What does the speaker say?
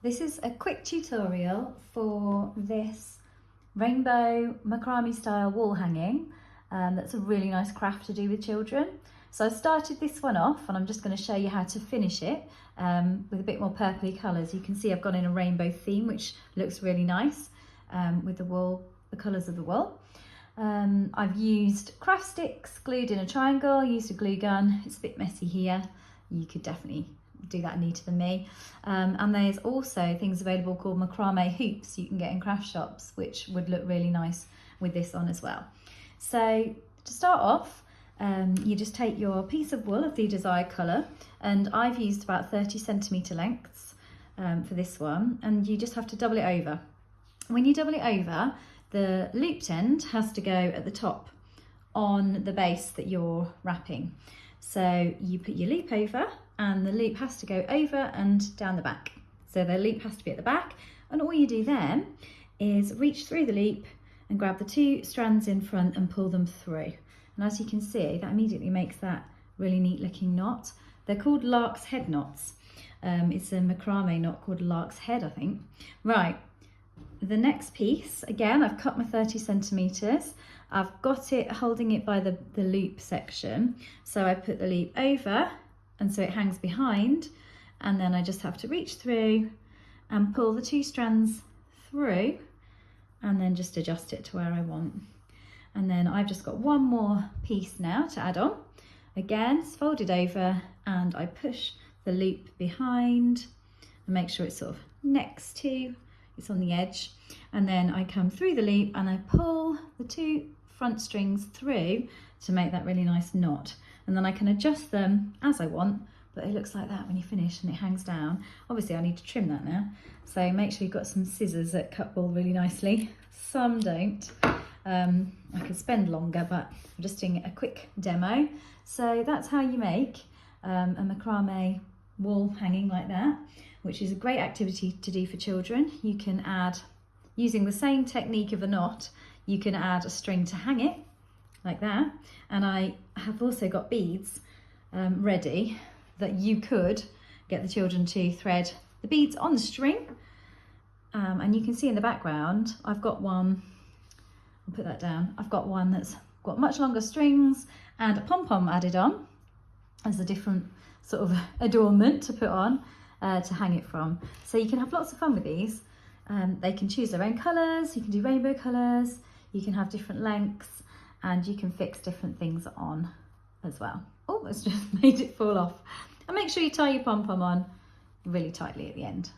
This is a quick tutorial for this rainbow macrame style wall hanging. That's a really nice craft to do with children. So I started this one off and I'm just going to show you how to finish it with a bit more purpley colours. You can see I've gone in a rainbow theme, which looks really nice with the wool, the colours of the wool. I've used craft sticks glued in a triangle, used a glue gun. It's a bit messy here. You could definitely do that neater than me. And there's also things available called macrame hoops you can get in craft shops, which would look really nice with this on as well. So to start off, you just take your piece of wool of the desired colour, and I've used about 30cm lengths for this one, and you just have to double it over. When you double it over, the looped end has to go at the top on the base that you're wrapping. So you put your loop over and the loop has to go over and down the back. So the loop has to be at the back, and all you do then is reach through the loop and grab the two strands in front and pull them through. And as you can see, that immediately makes that really neat looking knot. They're called lark's head knots. It's a macrame knot called lark's head, I think. Right, the next piece, again, I've cut my 30cm. I've got it holding it by the loop section. So I put the loop over, and so it hangs behind, and then I just have to reach through and pull the two strands through and then just adjust it to where I want. And then I've just got one more piece now to add on. Again, it's folded over and I push the loop behind and make sure it's sort of next to, it's on the edge. And then I come through the loop and I pull the two front strings through to make that really nice knot. And then I can adjust them as I want, but it looks like that when you finish and it hangs down. Obviously I need to trim that now. So make sure you've got some scissors that cut wool really nicely. Some don't. I could spend longer, but I'm just doing a quick demo. So that's how you make a macrame wall hanging like that, which is a great activity to do for children. You can add, using the same technique of a knot, you can add a string to hang it like that. And I have also got beads ready that you could get the children to thread the beads on the string. And you can see in the background, I've got one, I'll put that down. I've got one that's got much longer strings and a pom-pom added on as a different sort of adornment to put on to hang it from. So you can have lots of fun with these. They can choose their own colours, you can do rainbow colours, you can have different lengths, and you can fix different things on as well. Oh, it's just made it fall off. And make sure you tie your pom-pom on really tightly at the end.